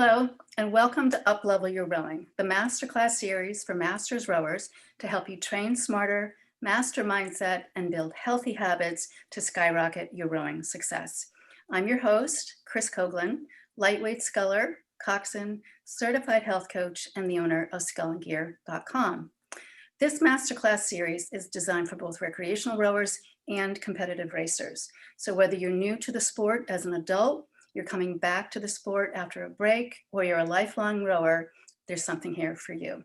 Hello, and welcome to Uplevel Your Rowing, the Masterclass series for masters rowers to help you train smarter, master mindset, and build healthy habits to skyrocket your rowing success. I'm your host, Chris Coughlin, lightweight sculler, coxswain, certified health coach, and the owner of scullandgear.com. This Masterclass series is designed for both recreational rowers and competitive racers. So whether you're new to the sport as an adult, you're coming back to the sport after a break, or you're a lifelong rower, there's something here for you.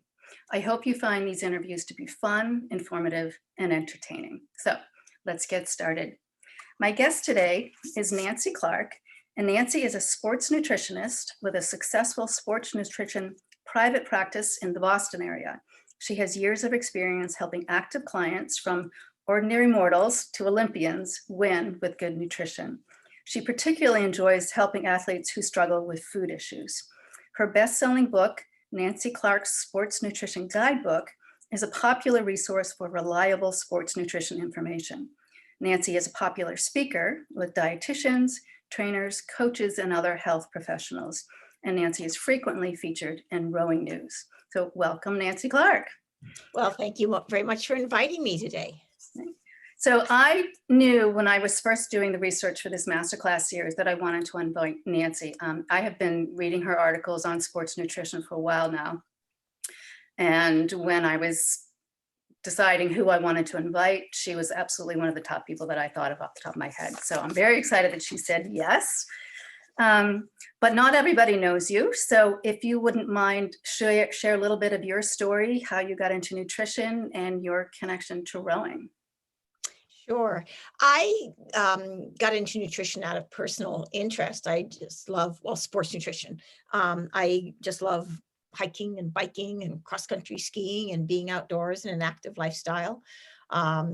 I hope you find these interviews to be fun, informative, and entertaining. So let's get started. My guest today is Nancy Clark, and Nancy is a sports nutritionist with a successful sports nutrition private practice in the Boston area. She has years of experience helping active clients from ordinary mortals to Olympians win with good nutrition. She particularly enjoys helping athletes who struggle with food issues. Her best-selling book, Nancy Clark's Sports Nutrition Guidebook, is a popular resource for reliable sports nutrition information. Nancy is a popular speaker with dietitians, trainers, coaches, and other health professionals. And Nancy is frequently featured in rowing news. So welcome, Nancy Clark. Well, thank you very much for inviting me today. So I knew when I was first doing the research for this Masterclass series that I wanted to invite Nancy. I have been reading her articles on sports nutrition for a while now. And when I was deciding who I wanted to invite, she was absolutely one of the top people that I thought of off the top of my head. So I'm very excited that she said yes. But not everybody knows you. So if you wouldn't mind share a little bit of your story, how you got into nutrition and your connection to rowing. Sure. I got into nutrition out of personal interest. I just love, well, sports nutrition. I just love hiking and biking and cross-country skiing and being outdoors in an active lifestyle. I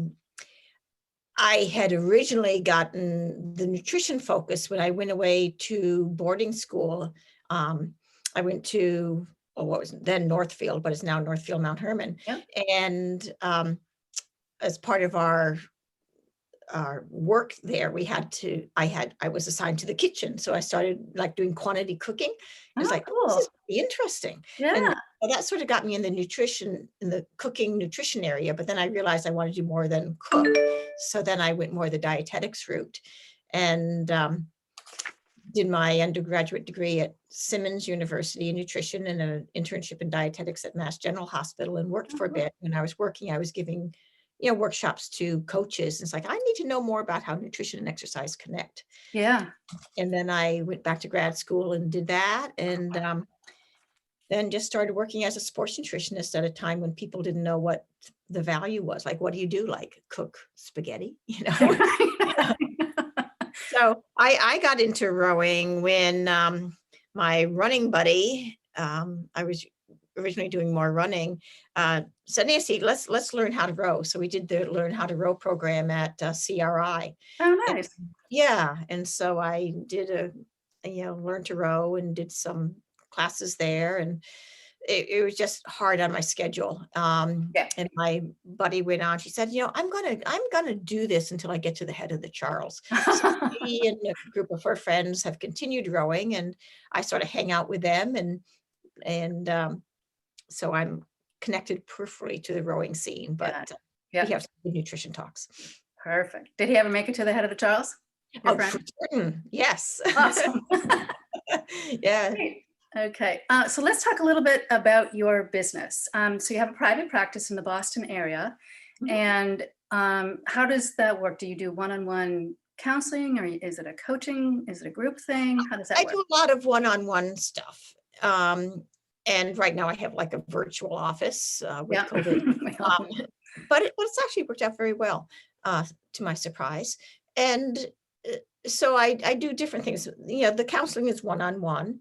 had originally gotten the nutrition focus when I went away to boarding school. I went to, what was then Northfield, but it's now Northfield Mount Herman. Yep. And as part of our work there, I was assigned to the kitchen. So I started like doing quantity cooking. I was like, cool. oh, this is really interesting. Yeah. And that sort of got me in the cooking nutrition area. But then I realized I wanted to do more than cook. So then I went more the dietetics route and did my undergraduate degree at Simmons University in nutrition and an internship in dietetics at Mass General Hospital, and worked for a bit. When I was working, I was giving workshops to coaches. It's like, I need to know more about how nutrition and exercise connect. Yeah. And then I went back to grad school and did that. And then just started working as a sports nutritionist at a time when people didn't know what the value was. Like, what do you do? Like cook spaghetti, So I got into rowing when my running buddy, I was originally doing more running, said, Nancy, let's learn how to row. So we did the Learn How to Row program at CRI. Oh, nice. And so I did learn to row and did some classes there, and it was just hard on my schedule. And my buddy went on, she said, I'm gonna do this until I get to the head of the Charles. So she and a group of her friends have continued rowing, and I sort of hang out with them, and so I'm connected peripherally to the rowing scene, but we have some good nutrition talks. Perfect. Did he ever make it to the head of the Charles? Oh, for certain. Yes. Awesome. Yeah. Great. Okay. So let's talk a little bit about your business. So you have a private practice in the Boston area. Mm-hmm. And how does that work? Do you do one-on-one counseling, or is it a coaching? Is it a group thing? How does that work? I do a lot of one-on-one stuff. And right now I have like a virtual office with COVID, but it's actually worked out very well, to my surprise. And so I do different things. The counseling is one-on-one.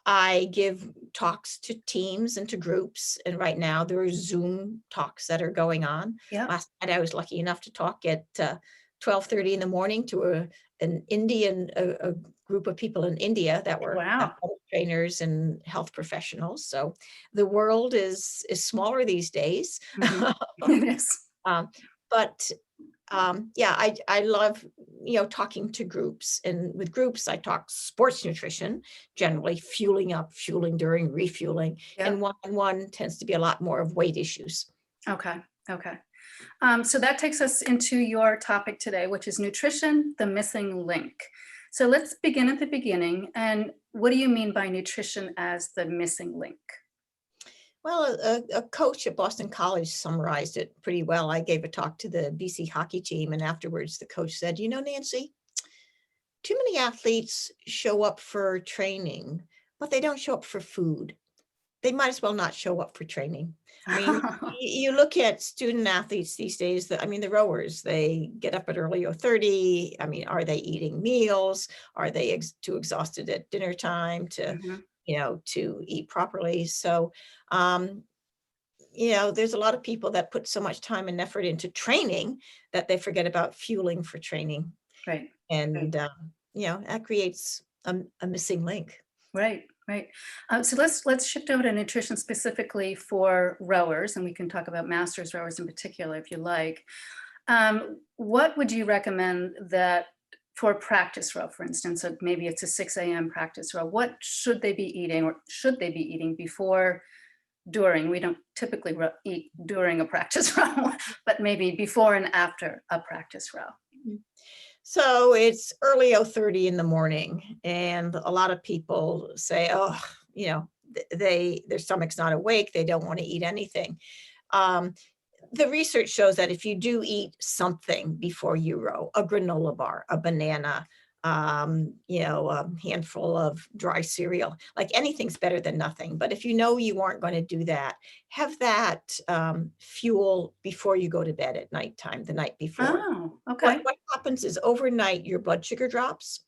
I give talks to teams and to groups. And right now there are Zoom talks that are going on. Yeah. Last night I was lucky enough to talk at 12:30 in the morning to a group of people in India that were trainers and health professionals. So the world is smaller these days. Mm-hmm. Yes. But Yeah, I love, talking to groups, and with groups, I talk sports nutrition, generally fueling up, fueling during, refueling, Yep. and one-on-one tends to be a lot more of weight issues. Okay. Okay. So that takes us into your topic today, which is nutrition, the missing link. So let's begin at the beginning. And what do you mean by nutrition as the missing link? Well, a coach at Boston College summarized it pretty well. I gave a talk to the BC hockey team, and afterwards the coach said, Nancy, too many athletes show up for training, but they don't show up for food. They might as well not show up for training. I mean, you look at student athletes these days, the rowers, they get up at early 30. I mean, are they eating meals? Are they too exhausted at dinner time to, Mhm. to eat properly? So, there's a lot of people that put so much time and effort into training that they forget about fueling for training. Right. Right. And, that creates a missing link. Right. Right. So let's shift over to nutrition specifically for rowers, and we can talk about masters rowers in particular if you like. What would you recommend that for practice row, for instance, so maybe it's a 6 a.m. practice row, what should they be eating or should they be eating before, during? We don't typically eat during a practice row, but maybe before and after a practice row. Mhm. So it's early 30 in the morning, and a lot of people say, oh, their stomach's not awake. They don't want to eat anything. Um, the research shows that if you do eat something before you row, a granola bar, a banana, a handful of dry cereal, like anything's better than nothing. But if you know you aren't going to do that, have that fuel before you go to bed at nighttime, the night before. Oh, What, okay. what happens is overnight, your blood sugar drops.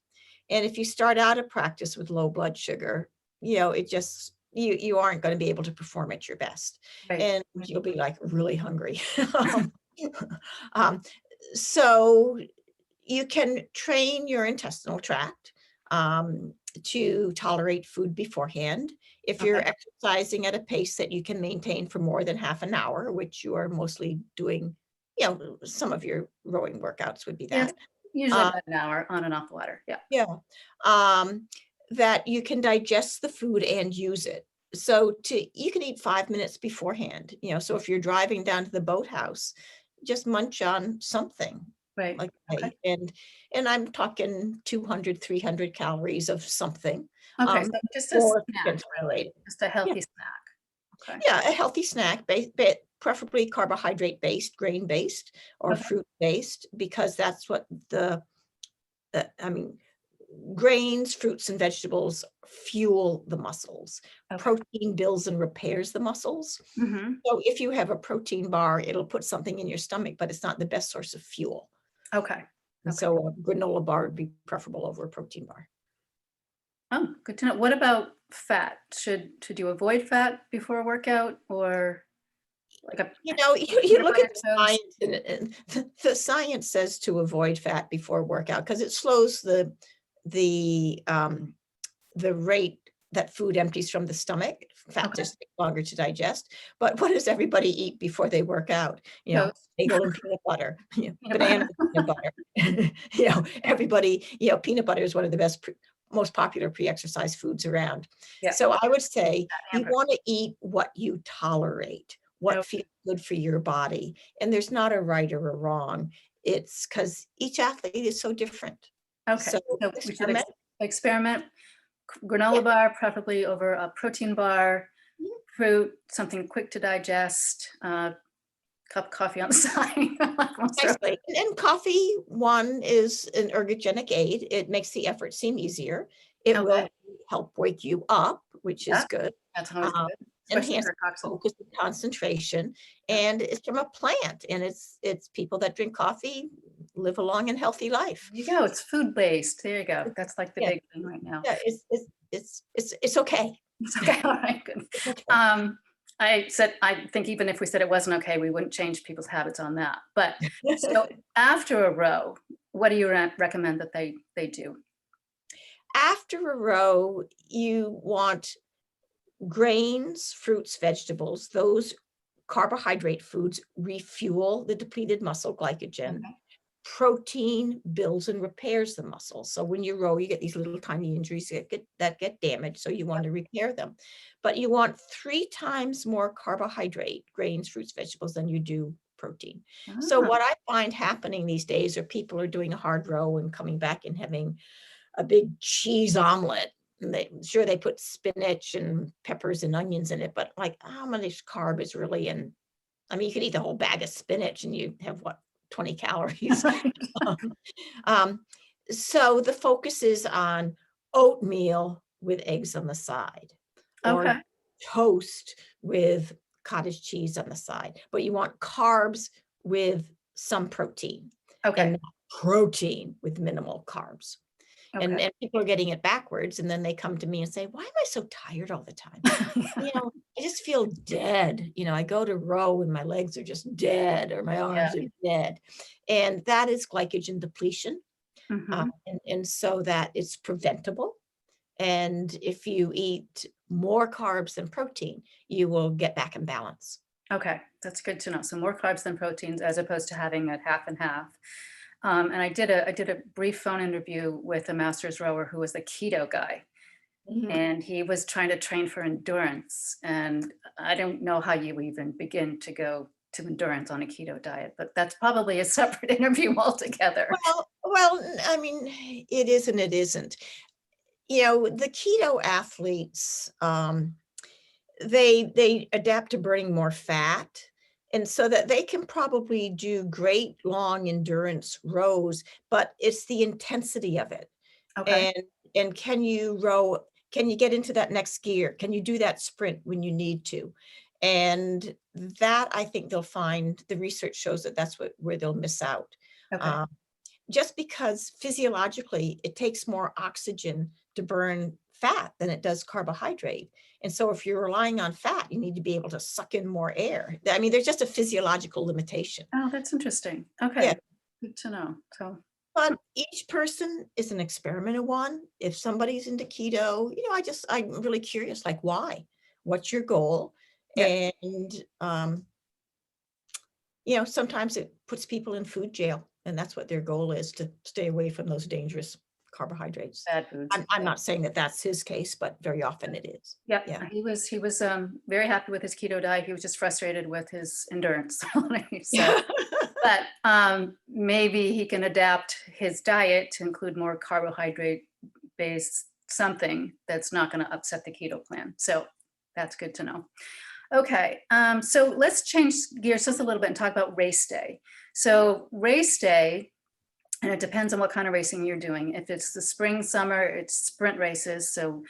And if you start out a practice with low blood sugar, it just, you aren't going to be able to perform at your best. Right. And Right. you'll be like really hungry. Um, um, so you can train your intestinal tract to tolerate food beforehand. If you're Okay. exercising at a pace that you can maintain for more than half an hour, which you are mostly doing, some of your rowing workouts would be Yes. that. Usually Uh, about an hour on and off the water. Yeah. yeah. Um, that you can digest the food and use it. So you can eat 5 minutes beforehand, so if you're driving down to the boathouse, just munch on something Right. like Okay. and I'm talking 200, 300 calories of something, Okay. So just a or snack, it's really, related. just a Yeah, healthy snack. Okay. yeah, a healthy snack, preferably carbohydrate based, grain based, or Okay. fruit based, because that's what I mean, grains, fruits, and vegetables fuel the muscles. Okay. Protein builds and repairs the muscles. Hmm. So if you have a protein bar, it'll put something in your stomach, but it's not the best source of fuel. Okay. And Okay. so a granola bar would be preferable over a protein bar. Oh, good to know. What about fat? Should you avoid fat before a workout or like a You peanut look at butter the toast? science, and the science says to avoid fat before workout because it slows the the rate that food empties from the stomach. Fat Okay. just takes longer to digest. But what does everybody eat before they work out? Toast, Bagel and peanut butter, peanut banana butter. and peanut butter. Everybody, peanut butter is one of the most popular pre-exercise foods around. Yeah. So I would say you Hamburger. want to eat what you tolerate, what Oh, feels good for your body. And there's not a right or a wrong. It's because each athlete is so different. okay. So So we should experiment. experiment. Yeah. Granola bar, preferably over a protein bar, fruit, something quick to digest, cup of coffee on the side. Like most of- Precisely. And coffee, one, is an ergogenic aid. It makes the effort seem easier. It Okay. will help wake you up, which is Yeah, good. that's always Um, good, especially Enhance for a coxswain. focus and concentration. Yeah. And it's from a plant. And it's people that drink coffee live a long and healthy life. There you go. It's food based. There you go. That's like the Yeah. big thing right now. Yeah. It's okay. It's okay. All right, good. It's okay. I think even if we said it wasn't okay, we wouldn't change people's habits on that. But so after a row, what do you recommend that they do? After a row, you want grains, fruits, vegetables. Those carbohydrate foods refuel the depleted muscle glycogen. Okay. protein builds and repairs the muscle. So when you row, you get these little tiny injuries that get damaged. So you want to repair them. But you want 3 times more carbohydrate, grains, fruits, vegetables than you do protein. So Ah, what I find happening these days are people are doing a hard row and coming back and having a big cheese omelet. And they put spinach and peppers and onions in it, but like how much carb is really in? I mean, you could eat the whole bag of spinach and you have what, 20 calories. right. Um, um, so the focus is on oatmeal with eggs on the side, or Okay. toast with cottage cheese on the side, but you want carbs with some protein, and Okay. not protein with minimal carbs. Okay. And people are getting it backwards, and then they come to me and say, why am I so tired all the time? I just feel dead. I go to row and my legs are just dead, or my Yeah. arms are dead. And that is glycogen depletion. Hmm. And so that it's preventable. And if you eat more carbs than protein, you will get back in balance. Okay, that's good to know. So more carbs than proteins, as opposed to having it half and half. And I did a brief phone interview with a master's rower who was the keto guy, Mhm. and he was trying to train for endurance. And I don't know how you even begin to go to endurance on a keto diet, but that's probably a separate interview altogether. I mean, it is and it isn't. The keto athletes, they adapt to burning more fat, and so that they can probably do great long endurance rows, but it's the intensity of it. Okay. And can you get into that next gear? Can you do that sprint when you need to? And that, I think they'll find, the research shows that that's where they'll miss out. Okay. Um, just because physiologically it takes more oxygen to burn fat than it does carbohydrate. And so if you're relying on fat, you need to be able to suck in more air. I mean, there's just a physiological limitation. Oh, that's interesting. Yeah. Okay. Good to know. So, But each person is an experimental one. If somebody's into keto, I'm really curious, like why? What's your goal? yeah, And sometimes it puts people in food jail, and that's what their goal is, to stay away from those dangerous carbohydrates. bad foods. I'm not saying that that's his case, but very often it is. Yep, Yeah. he was very happy with his keto diet. He was just frustrated with his endurance. So, Yeah. but maybe he can adapt his diet to include more carbohydrate-based something that's not going to upset the keto plan. So that's good to know. Okay, so let's change gears just a little bit and talk about race day. So race day, and it depends on what kind of racing you're doing. If it's the spring, summer, it's sprint races. So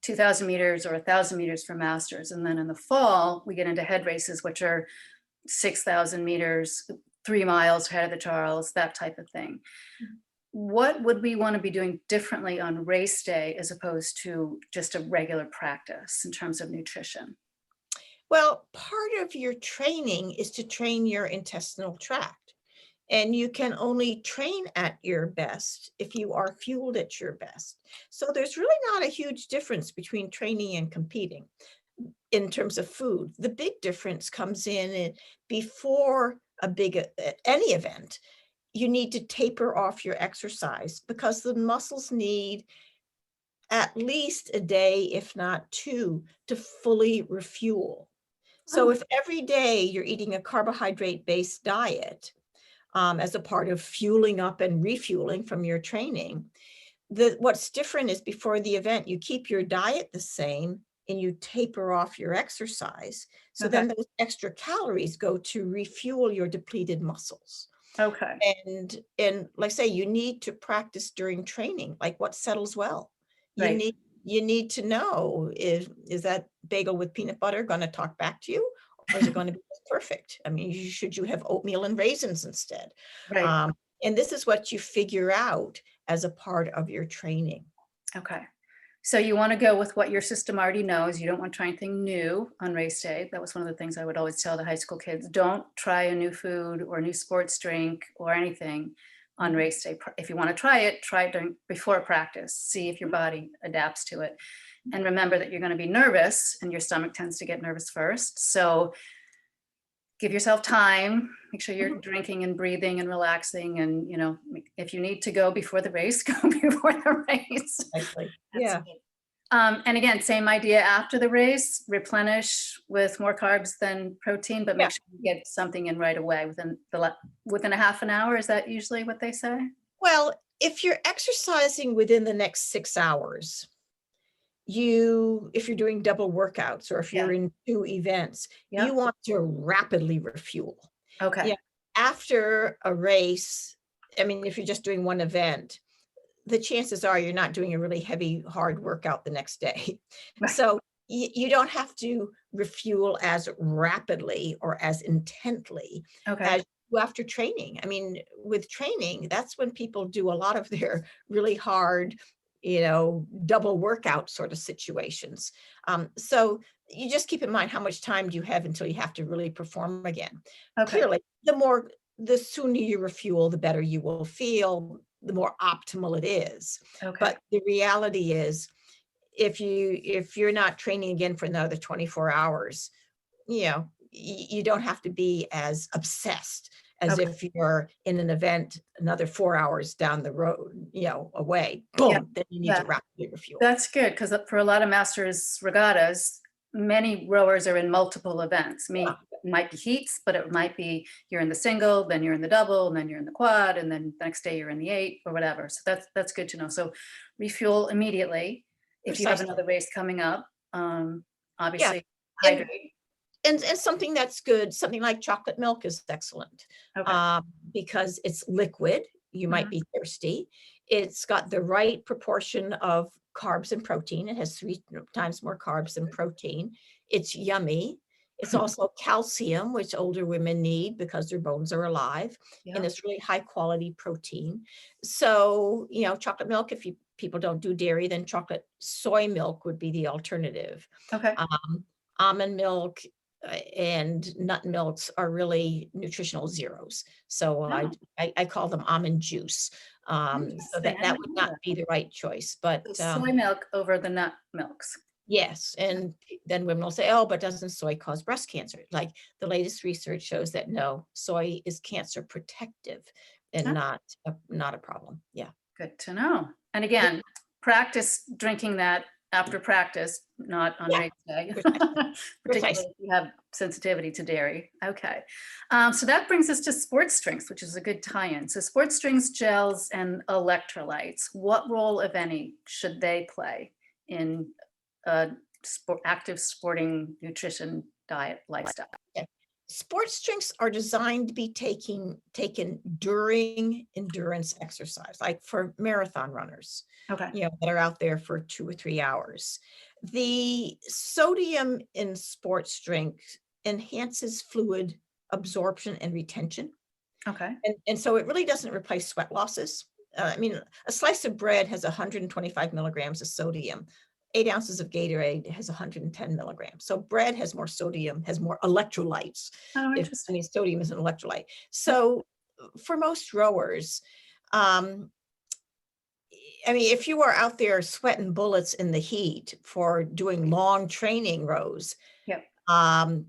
2,000 meters or 1,000 meters for masters. And then in the fall, we get into head races, which are 6,000 meters, 3 miles, head of the Charles, that type of thing. What would we want to be doing differently on race day as opposed to just a regular practice in terms of nutrition? Well, part of your training is to train your intestinal tract. And you can only train at your best if you are fueled at your best. So there's really not a huge difference between training and competing in terms of food. The big difference comes in before any event. You need to taper off your exercise, because the muscles need at least a day, if not 2, to fully refuel. So Oh, if every day you're eating a carbohydrate-based diet, as a part of fueling up and refueling from your training, what's different is before the event, you keep your diet the same and you taper off your exercise. So okay. then those extra calories go to refuel your depleted muscles. Okay. And like I say, you need to practice during training, like what settles well. You Right. need you need to know, is that bagel with peanut butter going to talk back to you, or is it going to be perfect? I mean, should you have oatmeal and raisins instead? Right. Um, and this is what you figure out as a part of your training. Okay. So you want to go with what your system already knows. You don't want to try anything new on race day. That was one of the things I would always tell the high school kids. Don't try a new food or a new sports drink or anything on Mhm. race day. If you want to try it before practice. See if your body adapts to it. And remember that you're going to be nervous, and your stomach tends to get nervous first. So give yourself time, make sure you're Mhm. drinking and breathing and relaxing. And, if you need to go before the race, go before the race. Precisely. That's Yeah. good. And again, same idea after the race, replenish with more carbs than protein, but Yeah. make sure you get something in right away within a half an hour. Is that usually what they say? Well, if you're exercising within the next 6 hours, if you're doing double workouts or if Yeah. you're in 2 events, Yeah. you want to rapidly refuel. Okay. Yeah. After a race, I mean, if you're just doing one event, the chances are you're not doing a really heavy, hard workout the next day. Right. So you don't have to refuel as rapidly or as intently Okay. as you do after training. I mean, with training, that's when people do a lot of their really hard, double workout sort of situations. So you just keep in mind how much time do you have until you have to really perform again. Okay. Clearly, the sooner you refuel, the better you will feel, the more optimal it is. Okay. But the reality is, if you're not training again for another 24 hours, you don't have to be as obsessed as Okay. if you're in an event another 4 hours down the road, away. Yeah. Boom, then you need Yeah. to rapidly refuel. That's good because for a lot of masters regattas, many rowers are in multiple events. Yeah, It might be heats, but it might be you're in the single, then you're in the double, and then you're in the quad, and then the next day you're in the eight or whatever. So that's good to know. So refuel immediately if you have precisely. another race coming up. Yeah. Obviously, And hydrate. and something that's good, something like chocolate milk is excellent, Okay. because it's liquid. You might Mhm. be thirsty. It's got the right proportion of carbs and protein. It has 3 times more carbs than protein. It's yummy. It's also calcium, which older women need because their bones are alive, and Yeah. it's really high quality protein. So, chocolate milk, if people don't do dairy, then chocolate soy milk would be the alternative. Okay. Um, Almond milk and nut milks are really nutritional zeros. So Oh, I call them almond juice. So interesting. that I that didn't would know not that. be the right choice. But So soy milk over the nut milks. yes, and then women will say, "Oh, but doesn't soy cause breast cancer?" Like the latest research shows that no, soy is cancer protective and Oh, not a problem. Yeah. good to know. And Yeah. again, practice drinking that after practice, not on Yeah. race day, Precisely. particularly Precisely. if you have sensitivity to dairy. Okay. So that brings us to sports drinks, which is a good tie-in. So sports drinks, gels, and electrolytes. What role, if any, should they play in active sporting nutrition diet lifestyle? Yeah. Sports drinks are designed to be taken during endurance exercise, like for marathon runners, Okay. that are out there for 2 or 3 hours. The sodium in sports drinks enhances fluid absorption and retention. Okay. And so it really doesn't replace sweat losses. I mean, a slice of bread has 125 milligrams of sodium. 8 ounces of Gatorade has 110 milligrams. So bread has more sodium, has more electrolytes. Oh, If I interesting. mean, sodium is an electrolyte. Okay. So for most rowers, um, I mean, if you are out there sweating bullets in the heat for doing long training rows, Yep. um,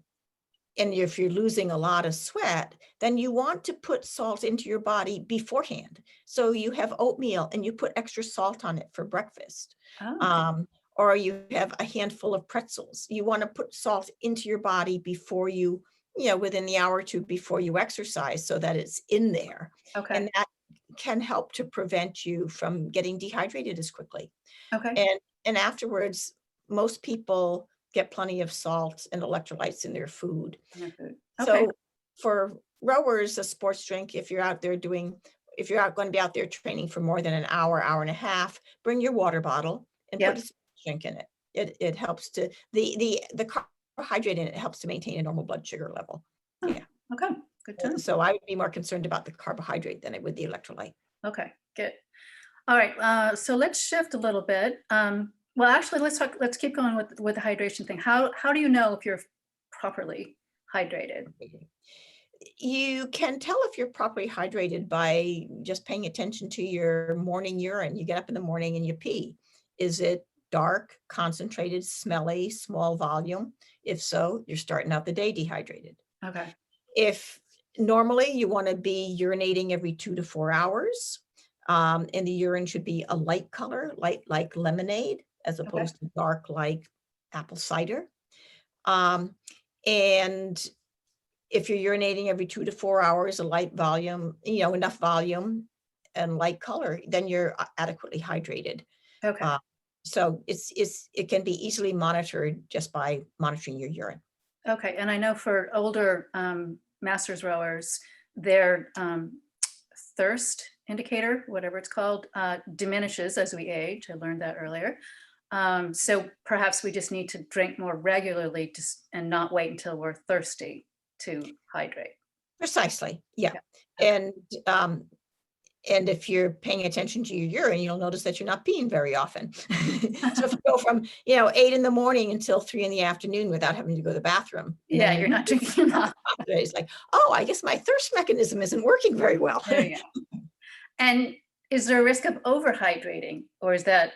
and if you're losing a lot of sweat, then you want to put salt into your body beforehand. So you have oatmeal and you put extra salt on it for breakfast. Oh, Um, or you have a handful of pretzels. You want to put salt into your body before within the hour or two before you exercise so that it's in there. okay. And that can help to prevent you from getting dehydrated as quickly. Okay. And afterwards, most people get plenty of salt and electrolytes in their food. And their food. Okay. So for rowers, a sports drink, if you're going to be out there training for more than an hour, hour and a half, bring your water bottle and put a Yep. sports drink in it. It helps to the carbohydrate in it helps to maintain a normal blood sugar level. Oh, Yeah. okay. Good to know. So I would be more concerned about the carbohydrate than I would the electrolyte. Okay, good. All right, so let's shift a little bit. Well, actually, let's keep going with the hydration thing. How do you know if you're properly hydrated? You can tell if you're properly hydrated by just paying attention to your morning urine. You get up in the morning and you pee. Is it dark, concentrated, smelly, small volume? If so, you're starting out the day dehydrated. Okay. If normally you want to be urinating every 2 to 4 hours, and the urine should be a light color, light like lemonade, as Okay. opposed to dark like apple cider. Um, and if you're urinating every 2 to 4 hours, a light volume, enough volume and light color, then you're adequately hydrated. Okay. Uh, so it can be easily monitored just by monitoring your urine. Okay. And I know for older masters rowers, their thirst indicator, whatever it's called, diminishes as we age. I learned that earlier. So perhaps we just need to drink more regularly and not wait until we're thirsty to hydrate. Precisely. Yeah. Yeah. Okay. And um, and if you're paying attention to your urine, you'll notice that you're not peeing very often. So if you go from 8 in the morning until 3 in the afternoon without having to go to the bathroom, and Yeah, then you're not drinking enough. it's like, oh, I guess my thirst mechanism isn't working very well. There you go. And is there a risk of overhydrating, or is that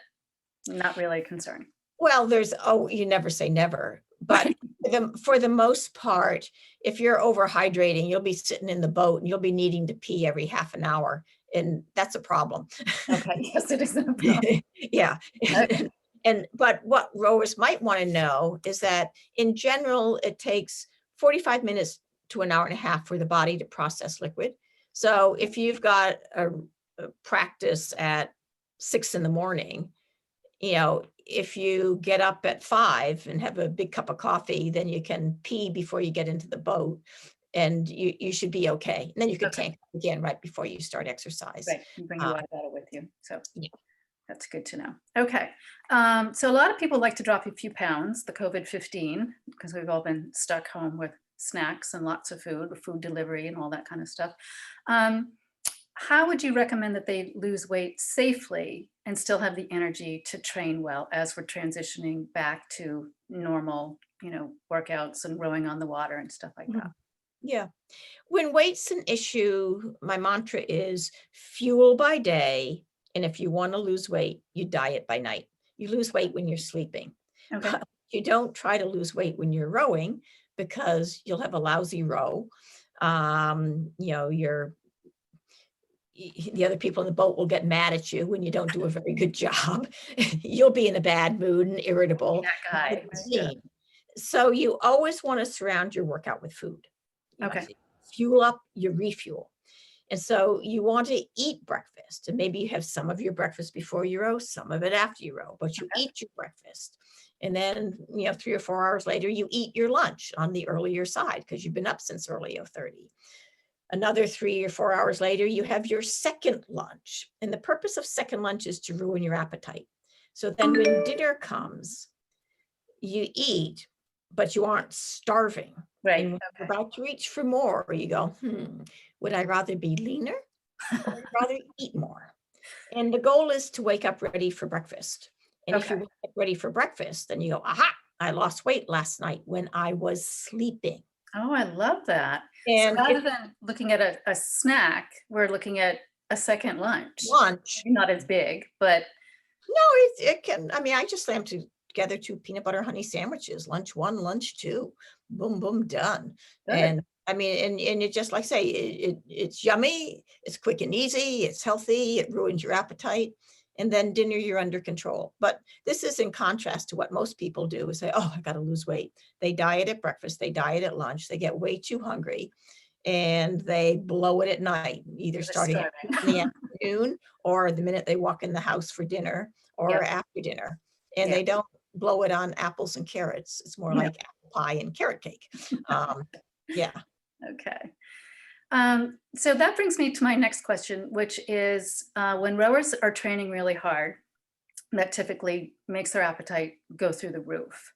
not really a concern? Well, you never say never, but Right. for the most part, if you're overhydrating, you'll be sitting in the boat and you'll be needing to pee every half an hour, and that's a problem. Okay. Yes, it is a problem. Yeah. Okay. But what rowers might want to know is that in general, it takes 45 minutes to an hour and a half for the body to process liquid. So if you've got a practice at 6 in the morning, if you get up at 5 and have a big cup of coffee, then you can pee before you get into the boat, and you should be okay. And then you could Okay. tank up again right before you start exercise. Right. You bring your water bottle with you. So Yeah. that's good to know. Okay. So a lot of people like to drop a few pounds, the COVID-15, because we've all been stuck home with snacks and lots of food, with food delivery and all that kind of stuff. Um, how would you recommend that they lose weight safely and still have the energy to train well as we're transitioning back to normal, workouts and rowing on the water and stuff like that? Mhm. Yeah. When weight's an issue, my mantra is fuel by day. And if you want to lose weight, you diet by night. You lose weight when you're sleeping. Okay. You don't try to lose weight when you're rowing, because you'll have a lousy row. The other people in the boat will get mad at you when you don't do a very good job. You'll be in a bad mood and irritable. That guy. Very good. So you always want to surround your workout with food. Okay. Fuel up, you refuel. And so you want to eat breakfast, and maybe you have some of your breakfast before you row, some of it after you row, but you eat your breakfast. And then, 3 or 4 hours later, you eat your lunch on the earlier side because you've been up since early 30. Another 3 or 4 hours later, you have your second lunch. And the purpose of second lunch is to ruin your appetite. So then when dinner comes, you eat, but you aren't starving. Right. And when you're about to reach for more, you go, would I rather be leaner or would I rather eat more? And the goal is to wake up ready for breakfast. And if you wake up ready for breakfast, then you go, aha, I lost weight last night when I was sleeping. Oh, I love that. So And rather than looking at a snack, we're looking at a second lunch. lunch, Maybe not as big, but no, it can, I just slammed together 2 peanut butter honey sandwiches, lunch 1, lunch 2, boom, boom, done. good. And and it just, like I say, it's yummy, it's quick and easy, it's healthy, it ruins your appetite. And then dinner, you're under control. But this is in contrast to what most people do, is say, oh, I got to lose weight. They diet at breakfast, they diet at lunch, they get way too hungry, and they blow it at night, either They're starting at 2 in the afternoon or the minute they walk in the house for dinner or Yep. after dinner. And Yeah. they don't blow it on apples and carrots. It's more No. like apple pie and carrot cake. Yeah. Okay. So that brings me to my next question, which is when rowers are training really hard, that typically makes their appetite go through the roof.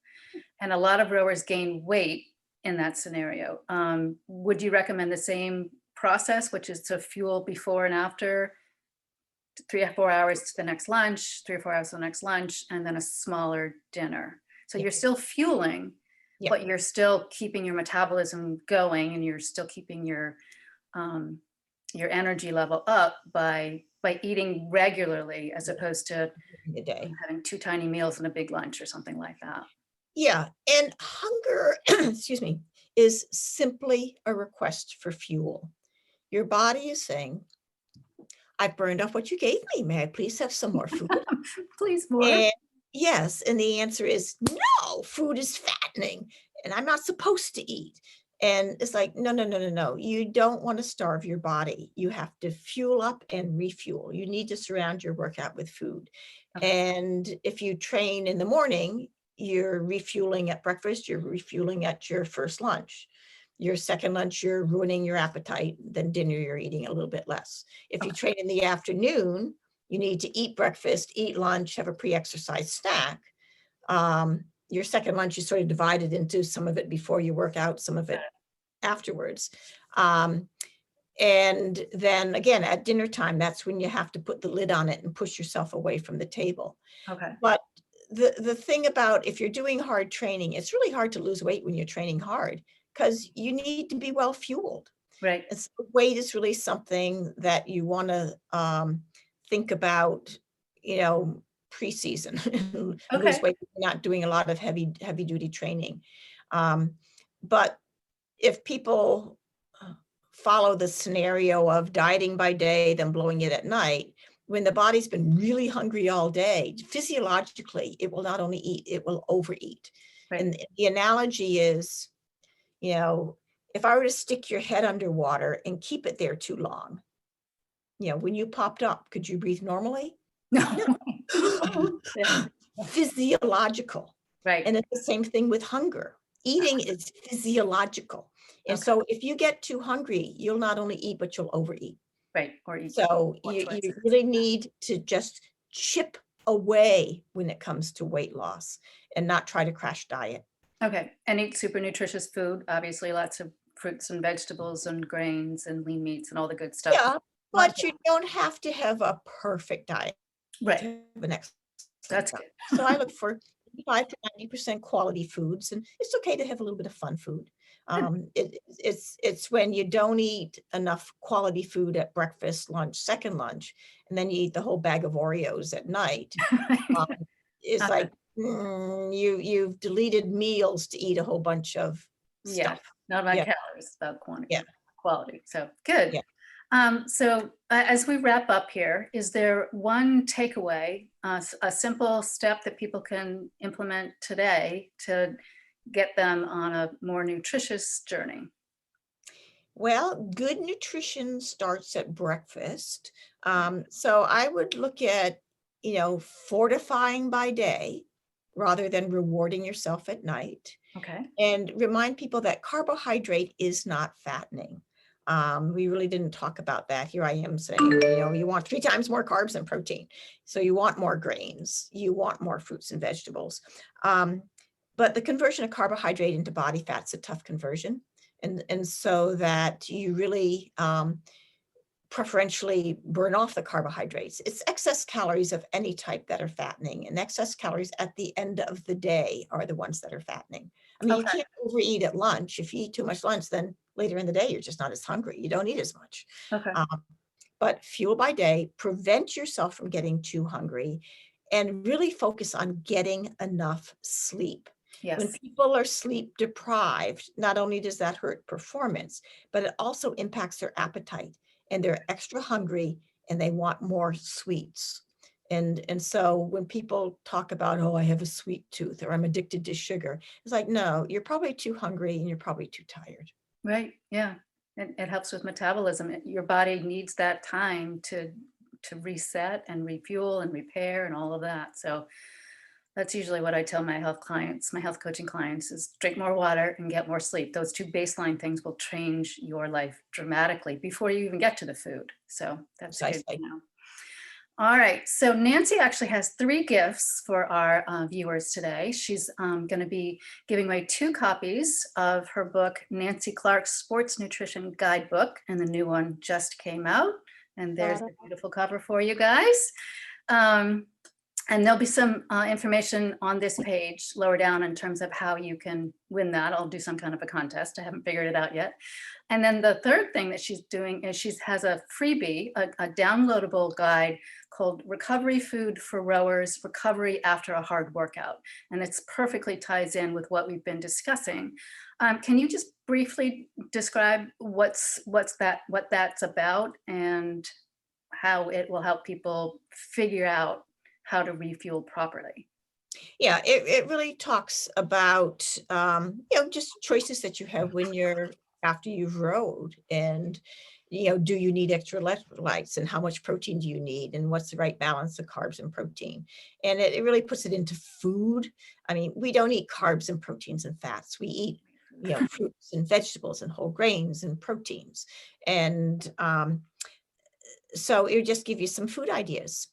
And a lot of rowers gain weight in that scenario. Would you recommend the same process, which is to fuel before and after, 3 or 4 hours to the next lunch, 3 or 4 hours to the next lunch, and then a smaller dinner? So Yeah. you're still fueling, Yeah. but you're still keeping your metabolism going, and you're still keeping your energy level up by eating regularly, as opposed to The day. having 2 tiny meals and a big lunch or something like that. Yeah. And hunger, excuse me, is simply a request for fuel. Your body is saying, I've burned off what you gave me. May I please have some more food? Please more. And yes, and the answer is no, food is fattening and I'm not supposed to eat. And it's like, no, no, no, no, no. You don't want to starve your body. You have to fuel up and refuel. You need to surround your workout with food. Okay. And if you train in the morning, you're refueling at breakfast, you're refueling at your first lunch. Your second lunch, you're ruining your appetite. Then dinner, you're eating a little bit less. If you Okay. train in the afternoon, you need to eat breakfast, eat lunch, have a pre-exercise snack. Your second lunch is sort of divided into some of it before you work out, some of it afterwards. And then again, at dinner time, that's when you have to put the lid on it and push yourself away from the table. Okay. But the thing about if you're doing hard training, it's really hard to lose weight when you're training hard because you need to be well fueled. Right. It's weight is really something that you want to think about, preseason and lose Okay. weight, not doing a lot of heavy duty training. But if people follow the scenario of dieting by day, then blowing it at night, when the body's been really hungry all day, physiologically, it will not only eat, it will overeat. Right. And the analogy is, if I were to stick your head underwater and keep it there too long, when you popped up, could you breathe normally? No. Yeah. Physiological. Right. And it's the same thing with hunger. Eating is physiological. And Okay. so if you get too hungry, you'll not only eat, but you'll overeat. Right. Or eat So more you choices. really need to just chip away when it comes to weight loss and not try to crash diet. Okay. And eat super nutritious food. Obviously, lots of fruits and vegetables and grains and lean meats and all the good stuff. Yeah, Not but you don't have to have a perfect diet right. to have an excellent That's diet. good. So I look for 5 to 90% quality foods, and it's okay to have a little bit of fun food. Good. It's when you don't eat enough quality food at breakfast, lunch, second lunch, and then you eat the whole bag of Oreos at night. Um, it's Not good. like you've deleted meals to eat a whole bunch of Yeah. stuff. Not about Yeah, calories, about yeah, quality. So good. yeah. So as we wrap up here, is there one takeaway, a simple step that people can implement today to get them on a more nutritious journey? Well, good nutrition starts at breakfast. So I would look at, fortifying by day rather than rewarding yourself at night, Okay. and remind people that carbohydrate is not fattening. We really didn't talk about that. Here I am saying, you want 3 times more carbs than protein. So you want more grains, you want more fruits and vegetables. But the conversion of carbohydrate into body fat's a tough conversion. And so that you really preferentially burn off the carbohydrates. It's excess calories of any type that are fattening, and excess calories at the end of the day are the ones that are fattening. I mean, you Okay. can't overeat at lunch. If you eat too much lunch, then later in the day, you're just not as hungry. You don't eat as much. Okay. Um, but fuel by day, prevent yourself from getting too hungry, and really focus on getting enough sleep. When Yes. people are sleep deprived, not only does that hurt performance, but it also impacts their appetite, and they're extra hungry and they want more sweets. And so when people talk about, oh, I have a sweet tooth or I'm addicted to sugar, it's like, no, you're probably too hungry and you're probably too tired. Right. Yeah. It helps with metabolism. Your body needs that time to reset and refuel and repair and all of that. So that's usually what I tell my health clients, my health coaching clients, is drink more water and get more sleep. Those two baseline things will change your life dramatically before you even get to the food. So that's good to Precisely. know. All right. So Nancy actually has 3 gifts for our viewers today. She's going to be giving away 2 copies of her book, Nancy Clark's Sports Nutrition Guidebook, and the new one just came out. And there's the beautiful cover for you guys. Um, and there'll be some information on this page lower down in terms of how you can win that. I'll do some kind of a contest. I haven't figured it out yet. And then the third thing that she's doing is she has a freebie, a downloadable guide called Recovery Food for Rowers, Recovery After a Hard Workout. And it's perfectly ties in with what we've been discussing Can you just briefly describe what that's about and how it will help people figure out how to refuel properly? Yeah, it really talks about, just choices that you have when you're after you've rowed and, do you need extra electrolytes and how much protein do you need and what's the right balance of carbs and protein? And it really puts it into food. I mean, we don't eat carbs and proteins and fats. We eat, fruits and vegetables and whole grains and proteins. And so it would just give you some food ideas.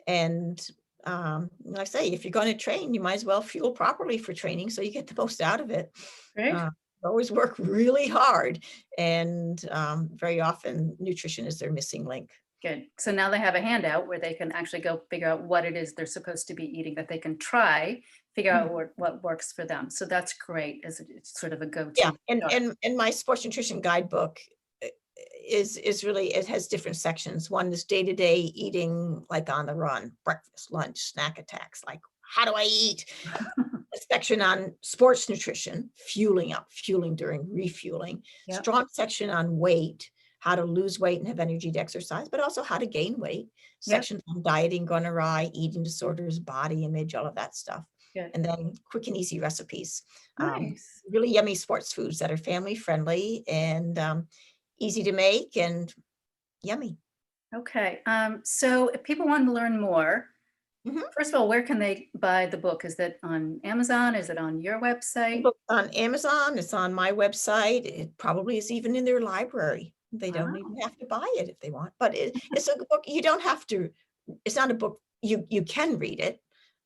And like I say, if you're going to train, you might as well fuel properly for training so you get the most out of it. Great. Uh, always work really hard, and very often nutrition is their missing link. Good. So now they have a handout where they can actually go figure out what it is they're supposed to be eating, that they can try, figure out Mhm. what works for them. So that's great as it's sort of a Yeah, go-to and start. and my sports nutrition guidebook i- is really, it has different sections. One is day-to-day eating, like on the run, breakfast, lunch, snack attacks, like how do I eat? A section on sports nutrition, fueling up, fueling during refueling, Yep. strong section on weight, how to lose weight and have energy to exercise, but also how to gain weight, Yep. section on dieting, gone awry, eating disorders, body image, all of that stuff. Good. And then quick and easy recipes, Nice. really yummy sports foods that are family friendly and easy to make and yummy. Okay. So if people want to learn more, Mhm. first of all, where can they buy the book? Is it on Amazon? Is it on your The website? book's on Amazon, it's on my website, it probably is even in their library. They don't even Wow. have to buy it if they want, but it's a book you don't have to, it's not a book you can read it,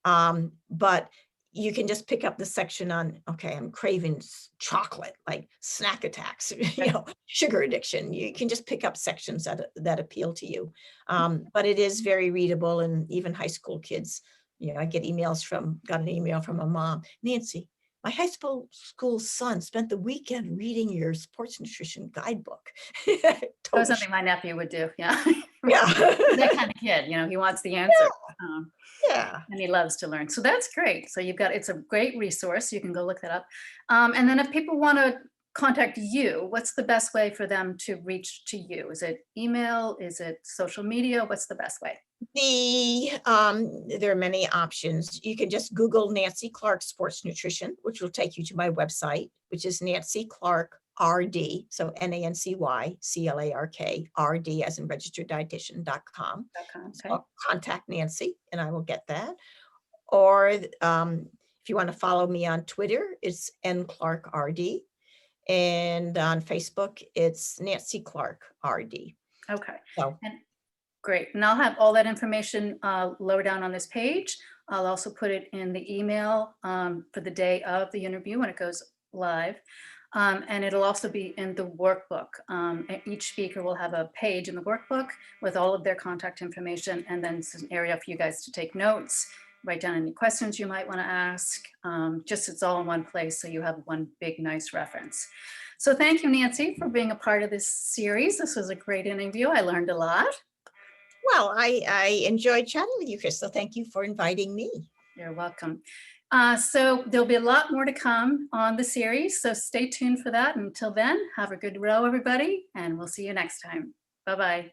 but you can just pick up the section on, "Okay, I'm craving chocolate," like snack attacks, Okay. sugar addiction. You can just pick up sections that appeal to you. But it is very readable, and even high school kids, I got an email from a mom, "Nancy, my school son spent the weekend reading your sports nutrition guidebook." That was Total something my nephew would do. Yeah. yeah. He's that kind of kid, he wants the answer. Um, Yeah. and he loves to learn. So that's great. So it's a great resource. You can go look that up. And then if people want to contact you, what's the best way for them to reach to you? Is it email? Is it social media? What's the best way? There are many options. You can just Google Nancy Clark Sports Nutrition, which will take you to my website, which is Nancy Clark RD. So NancyClark RD as in registered dietitian.com. Okay. So contact Nancy and I will get that. Or if you want to follow me on Twitter, it's N Clark RD. And on Facebook, it's Nancy Clark RD. Okay. So And great. And I'll have all that information lower down on this page. I'll also put it in the email for the day of the interview when it goes live. And it'll also be in the workbook. Each speaker will have a page in the workbook with all of their contact information, and then it's an area for you guys to take notes, write down any questions you might want to ask. Just it's all in one place, so you have one big, nice reference. So thank you, Nancy, for being a part of this series. This was a great interview. I learned a lot. well, I enjoyed chatting with you, Crystal. Thank you for inviting me. You're welcome. So there'll be a lot more to come on the series, so stay tuned for that. Until then, have a good row, everybody, and we'll see you next time. Bye-bye.